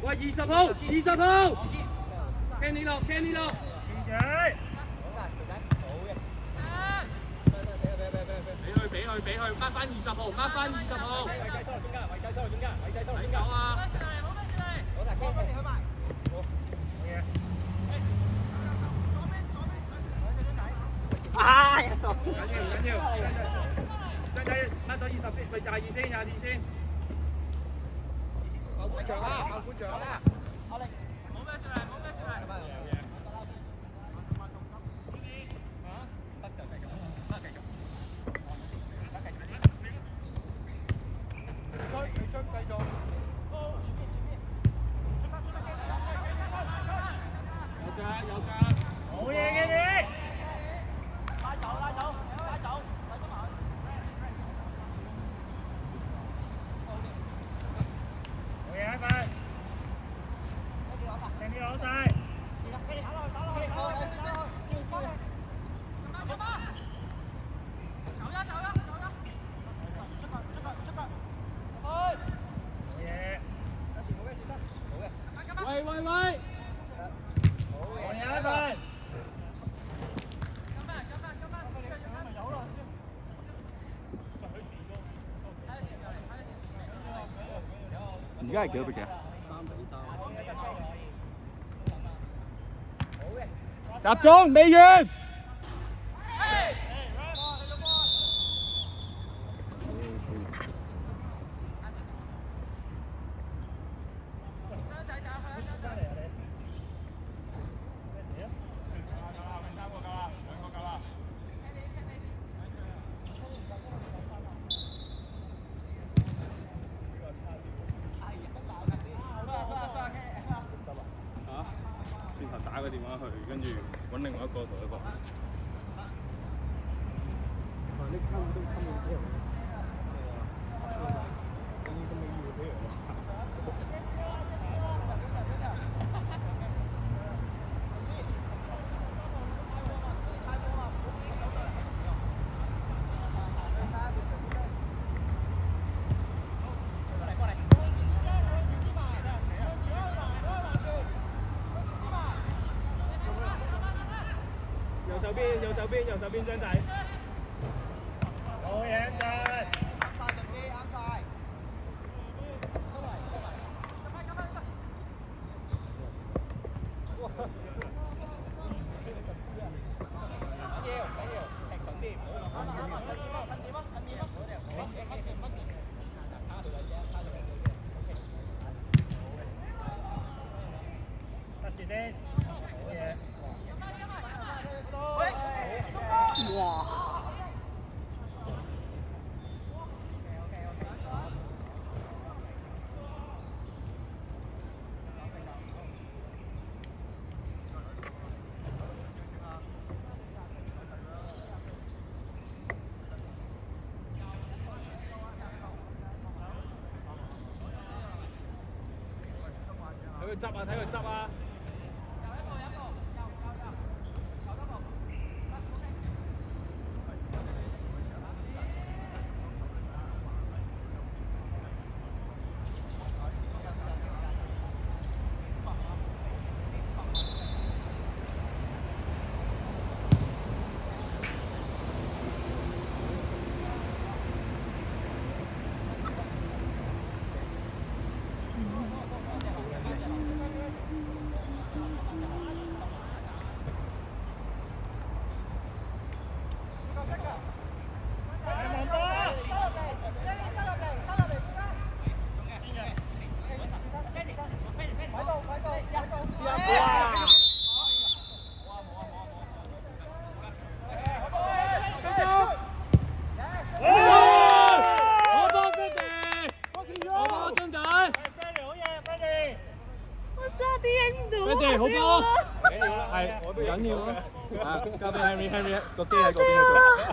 喂，20號，Kenny 落，俾佢，掹翻20號，睇手啊！唔緊要，張仔掹咗20先，咪22先。後半場啊！冇咩事嚟。有㗎，好嘢嘅你！拉走！好嘢，快！聽啲攞晒！喂！而家係幾多比幾？3-3。集中，未完。打個電話去，跟住揾另外一個同佢講。右手邊張仔，好嘢晒！哇！睇佢執啊！好波，係唔緊要啊！交俾 Henry， 個機喺嗰邊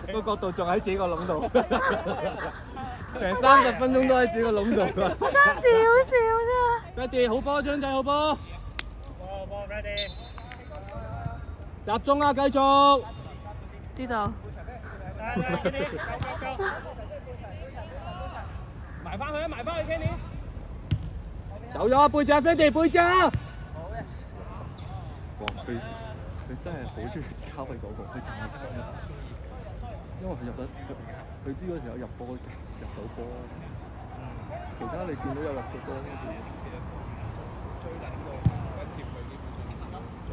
做，個角度仲喺自己個籠度，成30分鐘都喺自己個籠度。我爭少少啫。Ready， 好波，張仔好波。好波 ，Ready。集中啊，繼續。知道。埋翻去啊，埋翻去 ，Kenny。走咗背脊飛地背脊。哇！佢真係好中意抄佢嗰個，佢就係因為佢入得，佢知嗰時有入波入到波，其他你見到有入到波嗰啲。追緊個跟貼佢基本上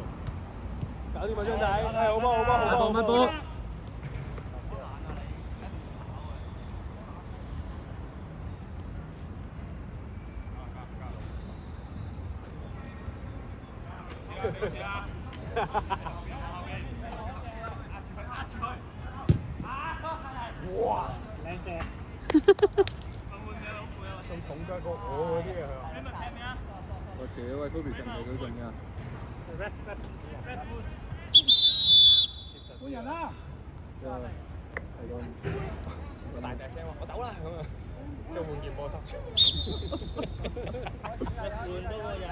搞掂啊張仔，係好波好波好波好波。哇！靚射！仲重咗過我嗰啲啊！我屌喂，Toby 上唔係佢進㗎。換人啦！係咁。大聲話：我走啦！咁啊，即係換件波衫。換多個人。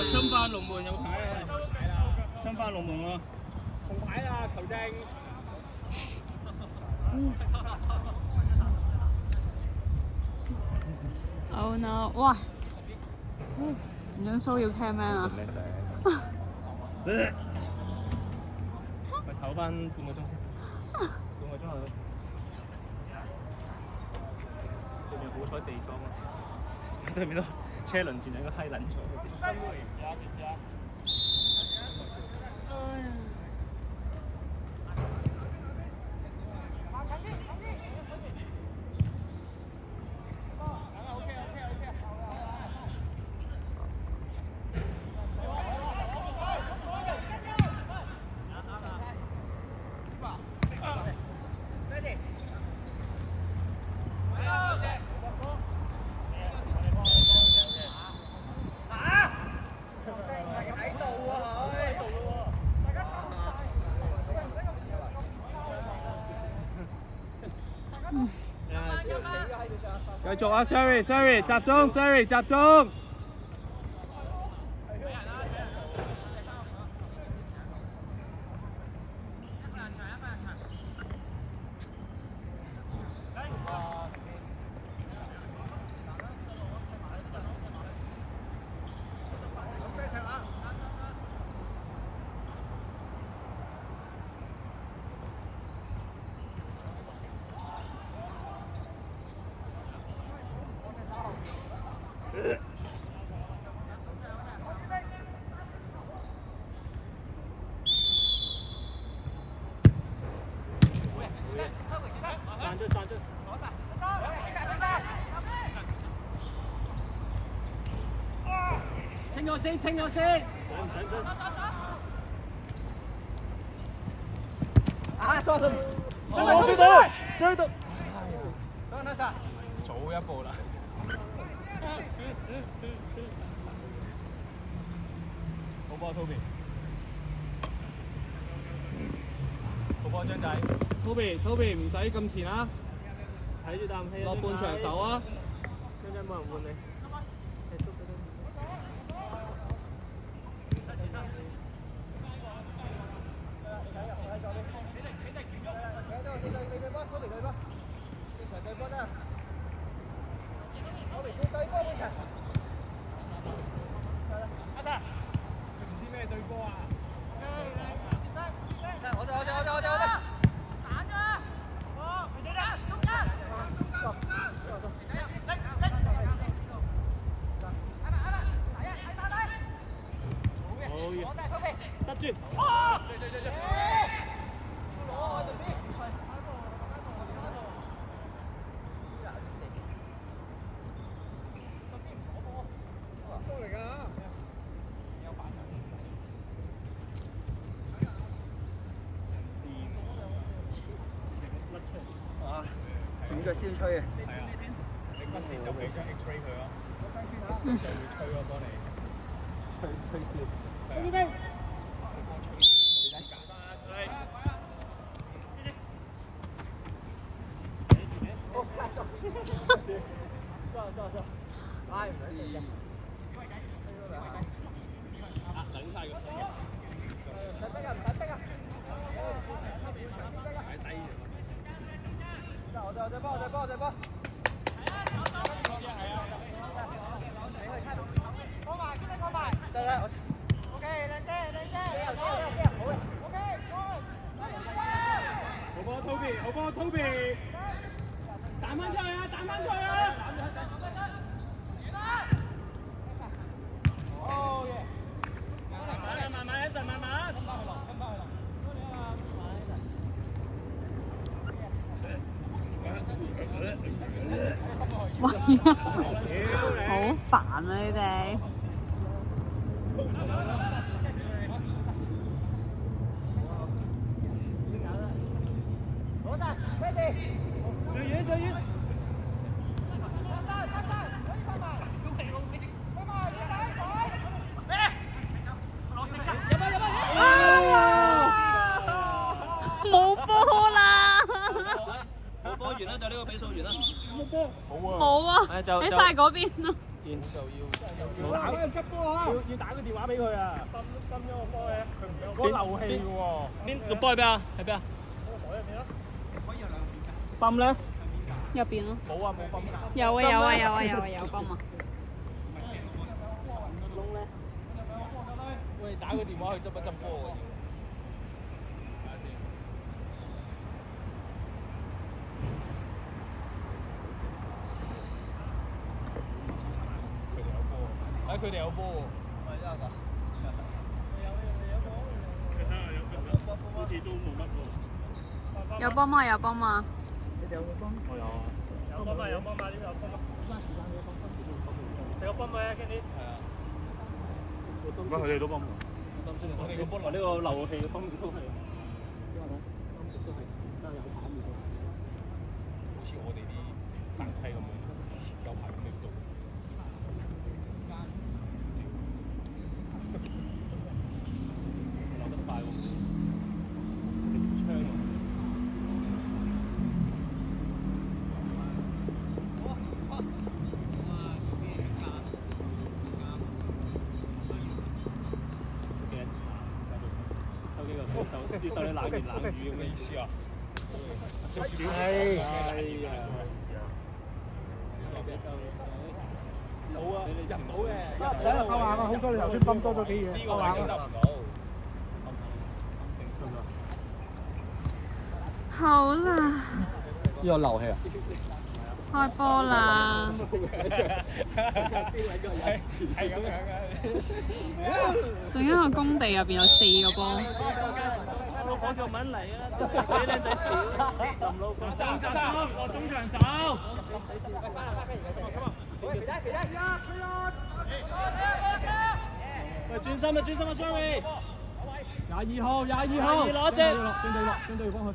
侵犯龍門有牌啊！侵犯龍門喎，紅牌啦，球證。Oh no！ 哇！唔准騷擾 cameraman 啊！咪唞翻半個鐘先，半個鐘後。對面好彩地裝啊！對面都車輪轉應該閪撚咗。繼續啊 ，Siri，集中 ，Siri 集中。清咗先。啊！刷到，追到。得晒，早一步啦。好波 ，Toby。好波，張仔。Toby 唔使咁前啊！睇住啖氣。落半場手啊！張仔冇人換你。整個先吹啊！係啊，你骨折就俾張 X-ray 佢咯，就會吹咯，幫你推燒。好波 Toby， 好波 Toby， 彈翻出去啊！彈翻出去啊！慢慢，Anson， 慢慢。喂，好煩啊你哋！最遠。冇波啦！冇波完啦，就呢個比數完啦。冇波。冇啊！喺晒嗰邊啊！打嗰個急波啊！要打個電話俾佢啊！泵咗個波嘅，佢唔俾我。嗰漏氣嘅喎。邊個波喺邊啊？喺邊啊？泵咧？入邊咯。冇啊，冇泵㗎。有泵啊！喂，打個電話去執一執波喎。佢哋有波喎。好似都冇乜喎。有幫嘛？有幫嘛？我有啊。有幫嘛？呢度有幫嘛？有幫嘅，Kenny。係啊。乜佢哋都幫忙？我哋個波來呢個漏氣嘅幫都係。好似我哋啲反規咁樣，有排咁嚟到。流得快喎！槍喎！接受你冷言冷語咁嘅意思啊？係啊！好啊！你哋入唔到嘅，有人扣硬啊！好彩你頭先泵多咗幾嘢，呢個位就執唔到。好啦，呢個漏氣啊！開波啦！係咁樣嘅。成一個工地入邊有4個波。攞條文嚟啊！俾靚仔跳，林老闆爭落中場手。喂，轉身啊，Sorry。22號攞隻。將對方去。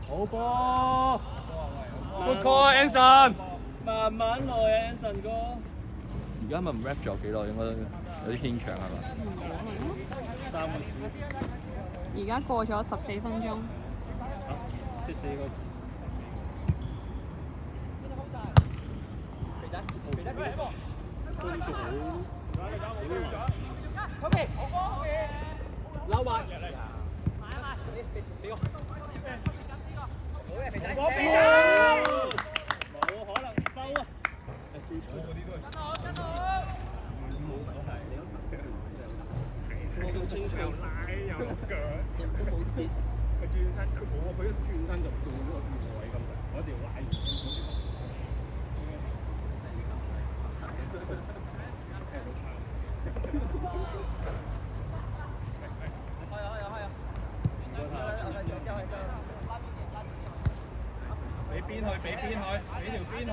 好波 ！Good call, Anson。慢慢來啊 ，Anson 哥。而家咪唔 rap 咗幾耐？應該有啲牽長係嘛？3個字。而家過咗14分鐘。即4個字。撈埋。我俾曬。冇可能收啊！最初嗰啲都係冇清場拉又腳，都冇跌。佢轉身，佢冇佢一轉身就到咗個越位咁滯，我一定要拉住。俾邊去，俾條邊去。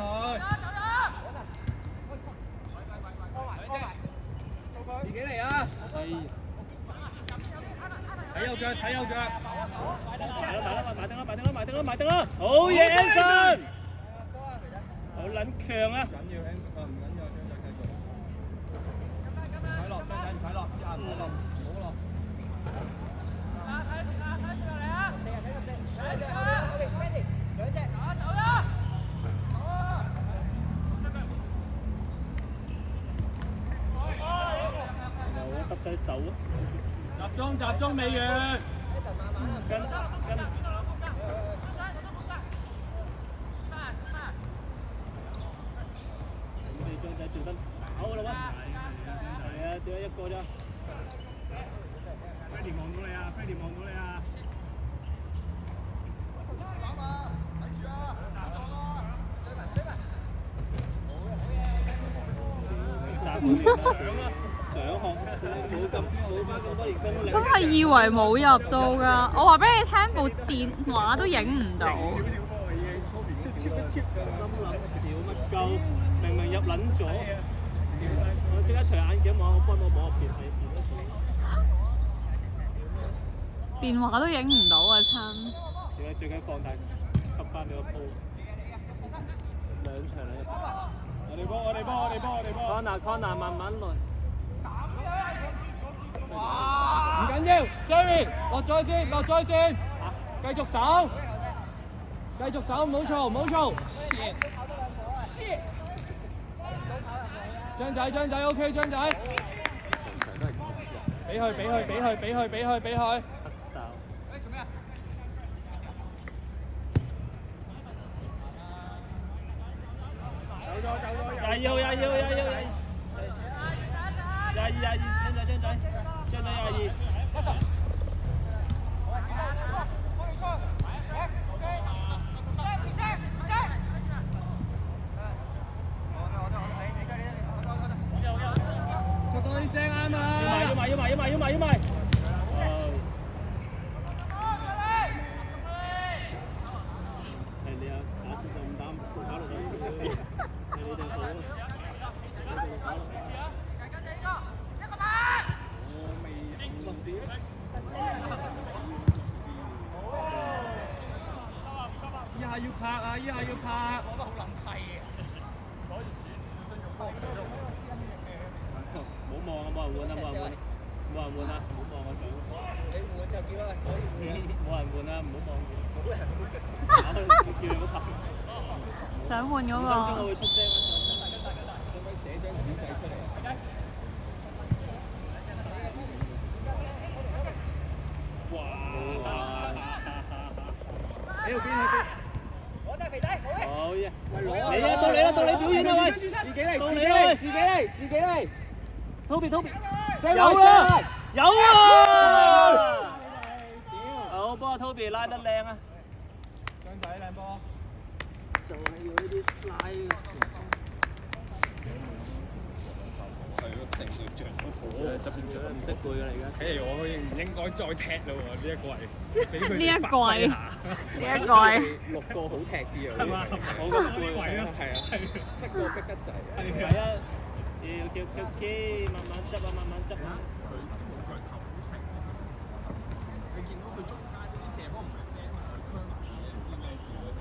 自己嚟啊！睇右腳，埋定啦！好嘢 ，Anson！ 好撚強啊！唔緊要 ，Anson 唔緊要，張仔繼續。唔使落，張仔唔使落，唔使落，唔好落。啊！集中未完。跟。我哋張仔轉身跑啦喎！係啊，點解一個啫 ？Freddie 望到你啊 ！Freddie 望到你啊！真係以為冇入到㗎，我話俾你聽，部電話都影唔到。心諗屌乜鳩，明明入撚咗，我即刻除眼鏡望，我幫我摸入邊係電話都影唔到啊親！點解最緊放大吸翻你個鋪？兩場啦，我哋波 ，Connor 慢慢來。唔緊要 ，Sherry 落咗先，繼續守，唔好嘈。張仔 OK， 張仔。俾佢。走咗。張仔22。出多啲聲啱啊！要埋。係你啊！打先就唔打落去。係你哋好啊！依下要拍，我都好撚批嘅。唔好望啊！冇人換啊！唔好望我想。你換就叫啦，冇人換啊！唔好望我。叫你唔好拍。想換嗰個。我會出聲啊！可唔可以寫張紙仔出嚟啊？哇！喺度邊？我就係肥仔，好嘢！嚟啊！到你表演啦喂！自己嚟！Toby，有啊！好波 ，Toby 拉得靚啊！張仔靚波，就係要呢啲拉嘅。係咯，成隊着咗火，側邊着緊色背㗎嚟㗎。睇嚟我唔應該再踢啦喎，呢一季。呢一季6個好踢啲啊！係嘛？好個背啊！係啊，7個逼得滯。係啊，要叫機，慢慢執啊！佢冇腳頭好成，你見到佢中間嗰啲射波唔係掟埋佢區埋，唔知咩事嗰度。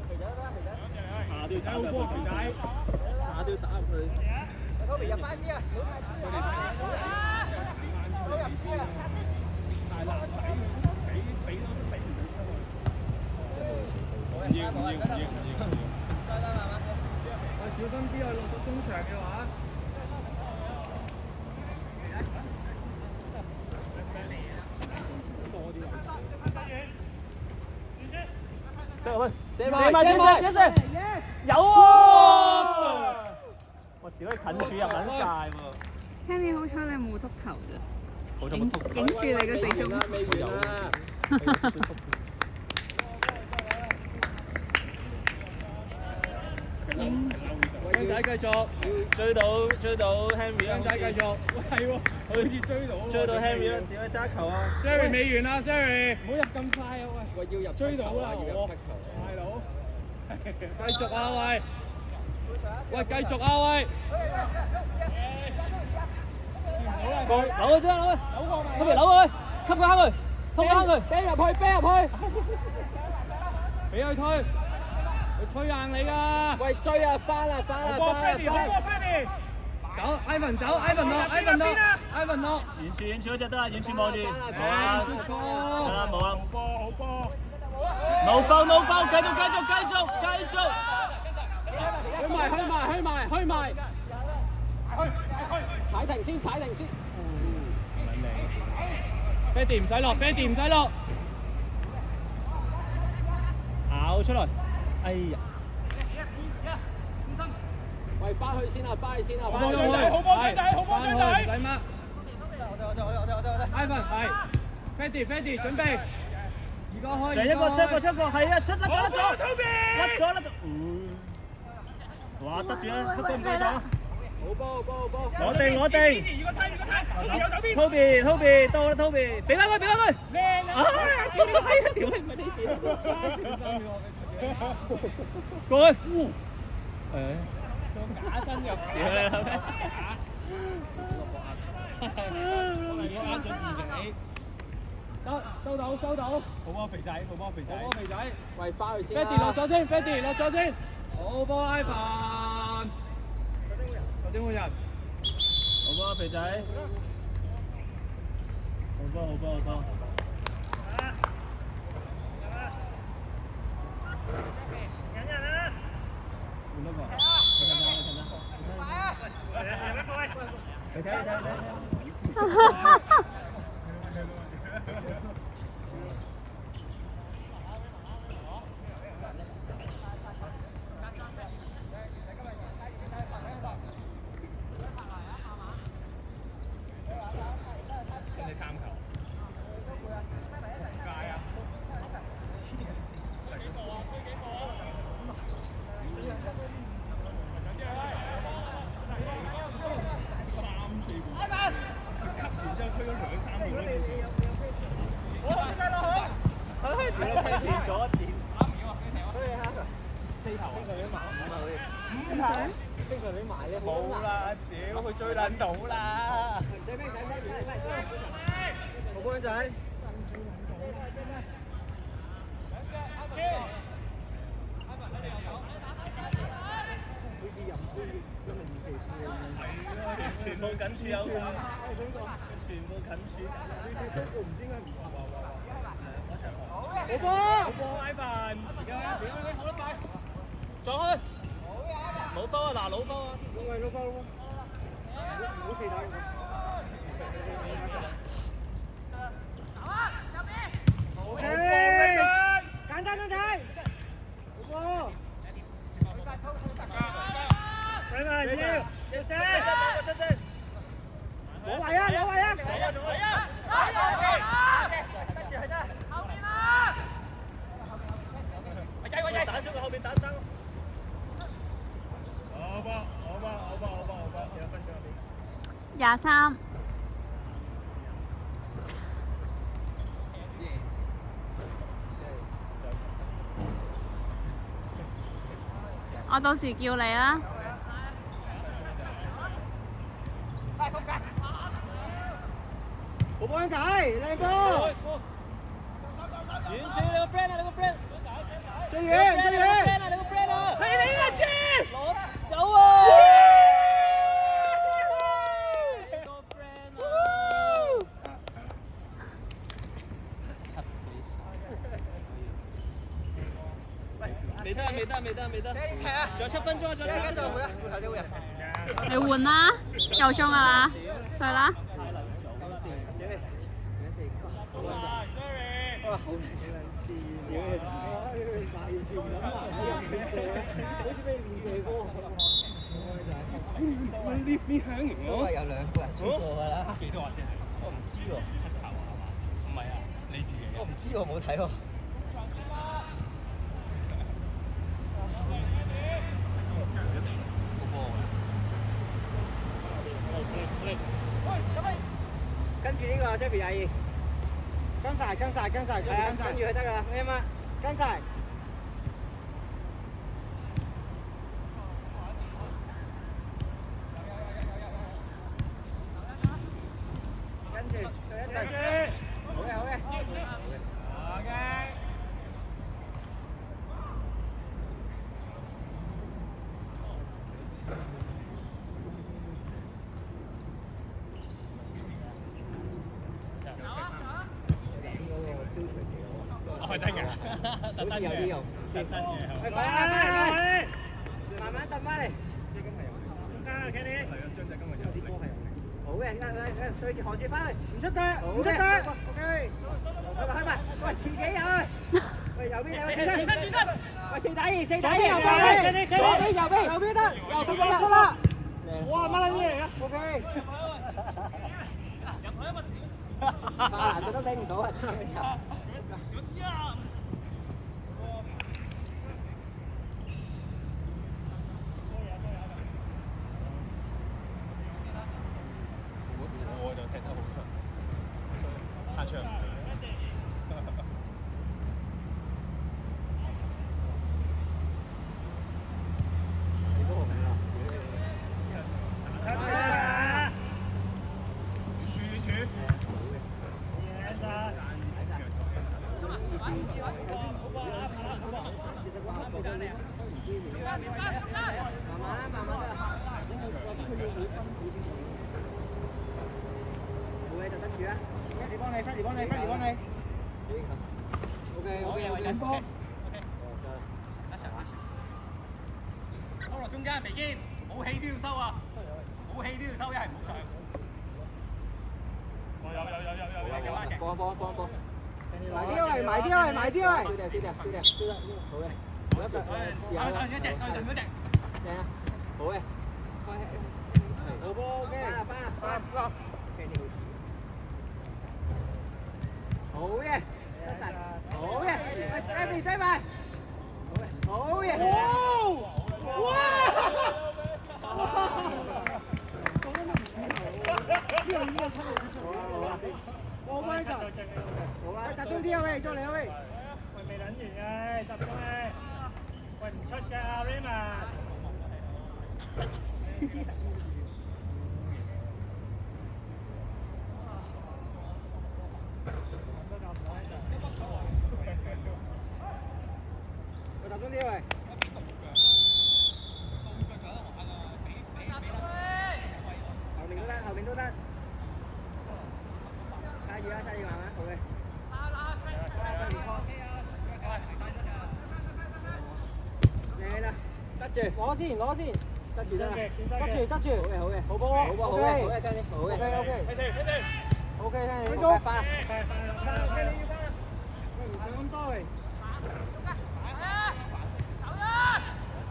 肥仔，下都要打入去，肥仔，下都要打入去。Toby 入翻啲啊！佢哋大籃底，俾都俾唔到出去。唔要。小心啲啊！落到中場嘅話。射埋！有喎！我屌你近柱入撚晒喎 Kenny 好彩你冇禿頭啫，影住你個死鐘。未完啦！影住。張仔繼續，追到 Henry 張仔繼續，係喎，好似追到 Henry 啦！點解揸球啊 Sherry 未完啊 ，Sherry，唔好入咁快啊喂！喂，要入追到啦，我大佬，繼續啊喂，繼續啊喂！扭佢先，扭佢，吸佢下佢，推下佢，啤入去，俾佢推，佢推硬你㗎！喂，追啊，翻啊！好波 Fanny，走 ，Ivan 落，完全嗰隻得啦，完全望住，冇啦，好波，No foul，繼續，去埋。踩停先，踩停先。Freddy 唔使落 ，Freddy 唔使落，咬出嚟。哎呀！喂，翻去先啊，翻去先啊，好波張仔，好波張仔，好波張仔，唔使乜。Ivan 係 ，Freddy 準備。而家開。上一個，係啊，甩咗。哇，得住啊，不過唔該咗。好波。我定。Toby 到啦 ，Toby， 俾翻佢。靚啊！屌你唔係呢邊。過去。做假身入。屌你老味。啱咗2幾。得，收到。好波肥仔。喂，翻去先。Freddy 落咗先。好波 Ivan。頭先換人。好波，肥仔。好波。冇啦，屌佢追撚到啦！好波仔。全部緊處有晒，全部緊處。好波 Ivan， 而家好得快，撞開，老波啊嗱，老波啊，老波，好期待。OK， 簡單張仔，好波。要射，攞位啊！打出去後面打生。好波，幾多分鐘入邊23。我到時叫你啦。好波仔，靚波。遠處你個 friend 啊！最遠。係你啊，Jeff！有啊！未得。仲有7分鐘，你換啦，夠鐘㗎啦，去啦。呢邊響完都係有2個人衝過㗎啦。幾多啊？我唔知喎。7球係嘛？唔係啊，你自己嘅。我唔知喎，冇睇喎。跟住呢個 Jeffy 阿姨，跟晒，跟住佢得㗎啦 ，M 啊，跟晒。跟住對一對，好嘅。真嘅，特登嘅，特登嘅。慢慢揼翻嚟。中間啊，Kenny。係啊，張仔今日有啲波係。好嘅，對住何住翻去，唔出腳，唔出腳，OK。開埋，喂，自己入去。喂，右邊有個轉身。喂，4打2，右邊，右邊得，右邊出啦。哇！乜撚嘢嚟啊 OK。難佢都頂唔到啊！我就踢得好順，太長。冇嘢就得住啦。Freddy 幫你。OK， 緊波。收落中間，肥堅，冇氣都要收啊！冇氣都要收，一係唔好上。有。幫。埋啲喂。輸啦。好嘅。上一隻。正啊。好嘅。好波 OK。翻。好嘅，得實，好嘅，喂 ，Abby 追埋，好嘅，哇！好威神，好啊，集中啲啊喂，再嚟啊喂，喂，未撚完嘅，集中咧，喂唔出㗎 Raymond。集中啲喂。後面都得。差異慢慢，好嘅。靚啦，得住，攞先，得住得啦，得住，好嘅，好波，好嘅，聽你，好嘅，OK，聽你，快翻，唔想咁多喂。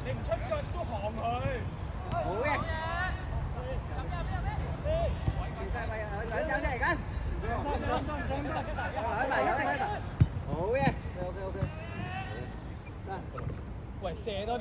你唔出腳都行佢。好嘅。完晒咪兩走出嚟緊。唔好嘅。OK。得。喂，射多啲。